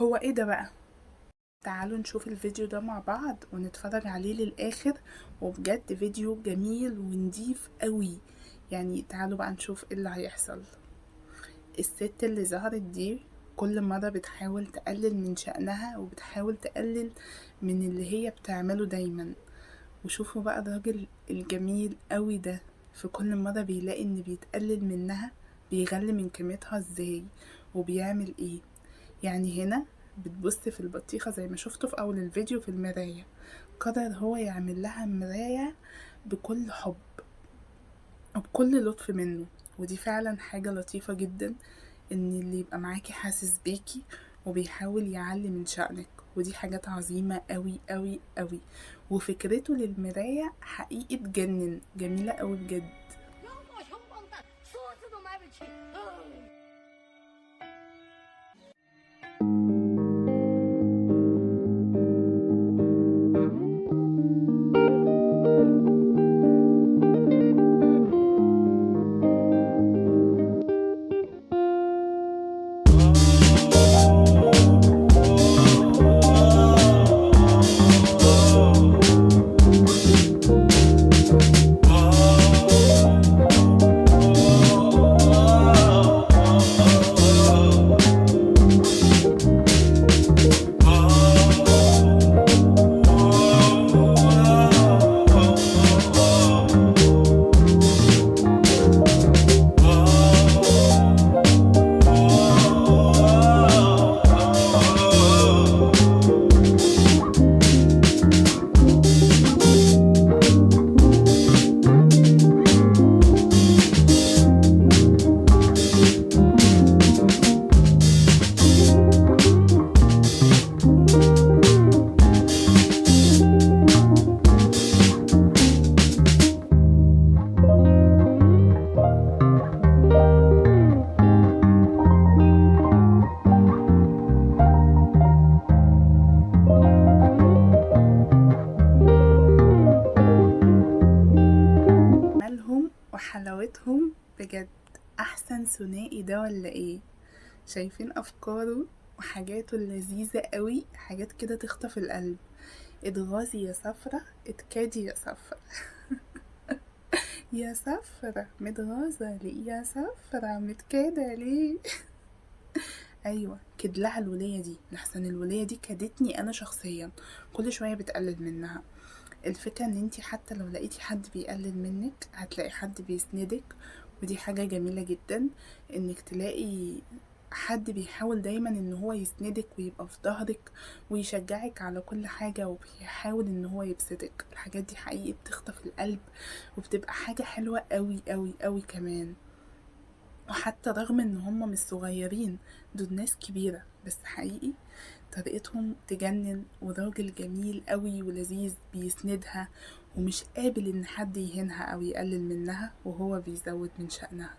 هو ايه ده بقى؟ تعالوا نشوف الفيديو ده مع بعض ونتفرج عليه للآخر. وبجد فيديو جميل ونضيف قوي. يعني تعالوا بقى نشوف ايه اللي هيحصل. الست اللي ظهرت دي كل مرة بتحاول تقلل من شأنها وبتحاول تقلل من اللي هي بتعمله دايما. وشوفوا بقى الراجل الجميل قوي ده في كل مرة بيلاقي ان بيتقلل منها بيغلي من قيمتها ازاي وبيعمل ايه. يعني هنا بتبص في البطيخة زي ما شفتوا في أول الفيديو في المراية. قرر هو يعمل لها مراية بكل حب وبكل لطف منه. ودي فعلا حاجة لطيفة جدا، ان اللي يبقى معاكي حاسس بيكي وبيحاول يعلي من شأنك. ودي حاجات عظيمة قوي قوي قوي. وفكرته للمراية حقيقي تجنن، جميلة قوي بجد. مالهم وحلاوتهم بجد. احسن ثنائي ده ولا ايه؟ شايفين افكاره وحاجاته اللذيذة قوي، حاجات كده تخطف القلب. اتغاظي يا صفرة، اتكادي يا صفرة. يا صفرة متغاظة ليه؟ يا صفرة متكادة ليه؟ ايوه كد لها الولية دي، لحسن الولية دي كادتني انا شخصيا. كل شوية بتقلل منها. الفكرة ان انتي حتى لو لقيتي حد بيقلل منك هتلاقي حد بيسندك. ودي حاجة جميلة جدا، انك تلاقي حد بيحاول دايما ان هو يسندك ويبقى في ظهرك ويشجعك على كل حاجة وبيحاول ان هو يبسطك. الحاجات دي حقيقي بتخطف القلب وبتبقى حاجة حلوة قوي قوي قوي كمان. وحتى رغم ان هم مش صغيرين، دول ناس كبيرة، بس حقيقي طريقتهم تجنن. وراجل جميل قوي ولذيذ بيسندها ومش قابل ان حد يهينها او يقلل منها، وهو بيزود من شأنها.